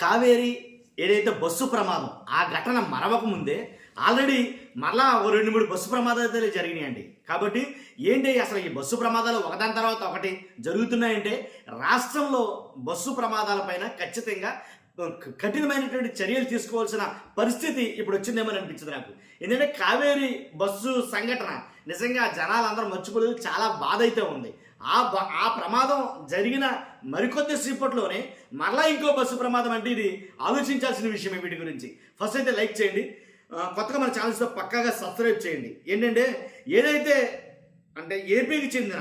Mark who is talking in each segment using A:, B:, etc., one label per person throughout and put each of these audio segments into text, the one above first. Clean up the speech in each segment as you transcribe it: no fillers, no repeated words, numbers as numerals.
A: కావేరి ఏదైతే బస్సు ప్రమాదం ఆ ఘటన మరవక ముందే ఆల్రెడీ మరలా ఓ 2-3 బస్సు ప్రమాదాలు జరిగినాయండి. కాబట్టి ఏంటి అసలు ఈ బస్సు ప్రమాదాలు ఒకదాని తర్వాత ఒకటి జరుగుతున్నాయంటే రాష్ట్రంలో బస్సు ప్రమాదాలపైన ఖచ్చితంగా కఠినమైనటువంటి చర్యలు తీసుకోవాల్సిన పరిస్థితి ఇప్పుడు వచ్చిందేమని అనిపించింది నాకు. ఎందుకంటే కావేరి బస్సు సంఘటన నిజంగా జనాలందరూ మర్చిపోలేదు, చాలా బాధ అయితే ఉంది. ఆ ప్రమాదం జరిగిన మరికొద్ది సేపట్లోనే మరలా ఇంకో బస్సు ప్రమాదం అంటే ఇది ఆలోచించాల్సిన విషయమే. వీటి గురించి ఫస్ట్ అయితే లైక్ చేయండి, కొత్తగా మన ఛానల్స్లో పక్కాగా సబ్స్క్రైబ్ చేయండి. ఏంటంటే ఏదైతే అంటే ఏపీకి చెందిన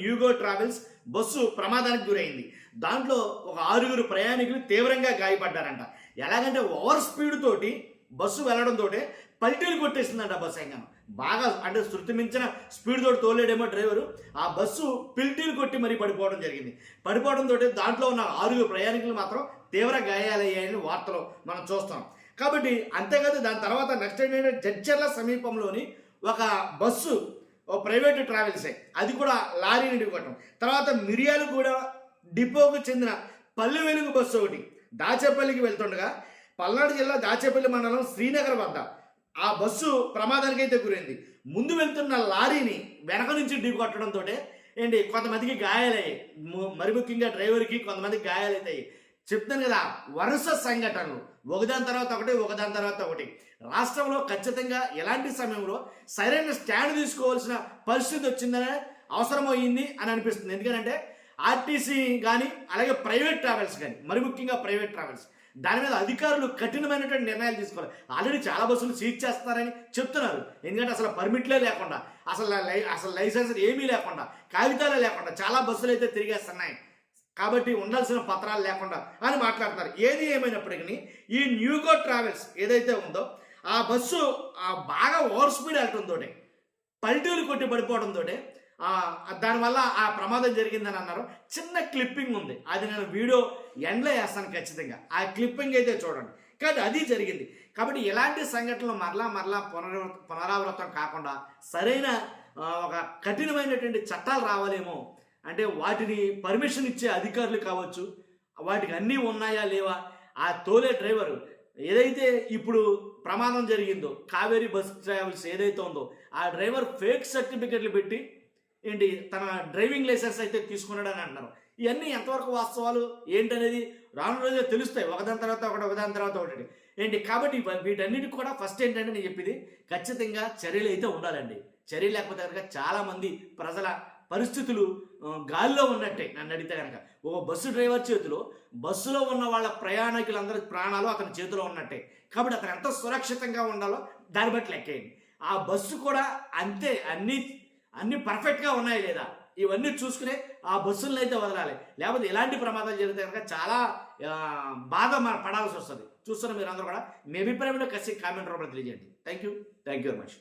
A: న్యూగో ట్రావెల్స్ బస్సు ప్రమాదానికి గురైంది. దాంట్లో ఒక 6 ప్రయాణికులు తీవ్రంగా గాయపడ్డారంట. ఎలాగంటే ఓవర్ స్పీడ్ తోటి బస్సు వెళ్ళడంతో పల్టీలు కొట్టేసిందంట బస్సు. ఎంగాను బాగా అంటే శృతి మించిన స్పీడ్ తోటి తోలేడేమో డ్రైవరు, ఆ బస్సు పిల్టీలు కొట్టి మరీ పడిపోవడం జరిగింది. పడిపోవడంతో దాంట్లో ఉన్న 6 ప్రయాణికులు మాత్రం తీవ్ర గాయాలయ్యాయని వార్తలు మనం చూస్తాం. కాబట్టి అంతేకాదు దాని తర్వాత నెక్స్ట్ ఏంటంటే జడ్చర్ల సమీపంలోని ఒక బస్సు, ఓ ప్రైవేట్ ట్రావెల్సే, అది కూడా లారీని ఢీకొట్టడం. తర్వాత మిర్యాలగూడ డిపోకు చెందిన పల్లె వెలుగు బస్సు ఒకటి దాచేపల్లికి వెళ్తుండగా పల్నాడు జిల్లా దాచేపల్లి మండలం శ్రీనగర్ వద్ద ఆ బస్సు ప్రమాదానికి అయితే గురైంది. ముందు వెళ్తున్న లారీని వెనక నుంచి ఢీకొట్టడంతో ఏంటి కొంతమందికి గాయాలయ్యాయి, మరి ముఖ్యంగా డ్రైవర్కి కొంతమందికి గాయాలవుతాయి. చెప్తాను కదా, వరుస సంఘటనలు ఒకదాని తర్వాత ఒకటి రాష్ట్రంలో ఖచ్చితంగా ఎలాంటి సమయంలో సరైన స్టాండ్ తీసుకోవాల్సిన పరిస్థితి వచ్చిందనే అవసరం అయ్యింది అని అనిపిస్తుంది. ఎందుకంటే ఆర్టీసీ కానీ అలాగే ప్రైవేట్ ట్రావెల్స్ కానీ, మరి ముఖ్యంగా ప్రైవేట్ ట్రావెల్స్, దాని మీద అధికారులు కఠినమైనటువంటి నిర్ణయాలు తీసుకోవాలి. ఆల్రెడీ చాలా బస్సులు సీజ్ చేస్తారని చెప్తున్నారు. ఎందుకంటే అసలు పర్మిట్లే లేకుండా, అసలు లైసెన్స్ ఏమీ లేకుండా, కాగితాలే లేకుండా చాలా బస్సులు అయితే తిరిగేస్తున్నాయి. కాబట్టి ఉండాల్సిన పత్రాలు లేకుండా అని మాట్లాడుతున్నారు. ఏది ఏమైనప్పటికీ ఈ న్యూగో ట్రావెల్స్ ఏదైతే ఉందో ఆ బస్సు బాగా ఓవర్ స్పీడ్ వెళ్ళడంతో పల్టీలు కొట్టి పడిపోవడంతో దానివల్ల ఆ ప్రమాదం జరిగిందని అన్నారు. చిన్న క్లిప్పింగ్ ఉంది, అది నేను వీడియో ఎండ్లో వేస్తాను ఖచ్చితంగా. ఆ క్లిప్పింగ్ అయితే చూడండి. కానీ అది జరిగింది. కాబట్టి ఇలాంటి సంఘటనలు మరలా పునరావృతం కాకుండా సరైన ఒక కఠినమైనటువంటి చట్టాలు రావాలేమో. అంటే వాటిని పర్మిషన్ ఇచ్చే అధికారులు కావచ్చు, వాటికి అన్నీ ఉన్నాయా లేవా, ఆ తోలే డ్రైవరు ఏదైతే ఇప్పుడు ప్రమాదం జరిగిందో కావేరీ బస్ ట్రావెల్స్ ఏదైతే ఉందో ఆ డ్రైవర్ ఫేక్ సర్టిఫికెట్లు పెట్టి ఏంటి తన డ్రైవింగ్ లైసెన్స్ అయితే తీసుకున్నాడని అంటున్నారు. ఇవన్నీ ఎంతవరకు వాస్తవాలు ఏంటనేది రాను రోజే తెలుస్తాయి, ఒకదాని తర్వాత ఒకటి ఏంటి. కాబట్టి వీటన్నిటికి కూడా ఫస్ట్ ఏంటంటే నేను చెప్పింది ఖచ్చితంగా చర్యలు అయితే ఉండాలండి. చర్యలు లేకపోతే కనుక చాలామంది ప్రజల పరిస్థితులు గాల్లో ఉన్నట్టే నన్ను అడిగితే కనుక. ఒక బస్సు డ్రైవర్ చేతిలో బస్సులో ఉన్న వాళ్ళ ప్రయాణికులందరి ప్రాణాలు అతని చేతిలో ఉన్నట్టే. కాబట్టి అతను ఎంత సురక్షితంగా ఉండాలో దాన్ని బట్టి లెక్కేయండి. ఆ బస్సు కూడా అంతే, అన్నీ పర్ఫెక్ట్గా ఉన్నాయి లేదా ఇవన్నీ చూసుకునే ఆ బస్సులను అయితే వదలాలి. లేకపోతే ఇలాంటి ప్రమాదాలు జరిగితే కనుక చాలా బాధ పడాల్సి వస్తుంది. చూస్తున్న మీరు అందరూ కూడా మీ అభిప్రాయంలో కామెంట్ రూపంలో తెలియజేయండి. Thank you very much.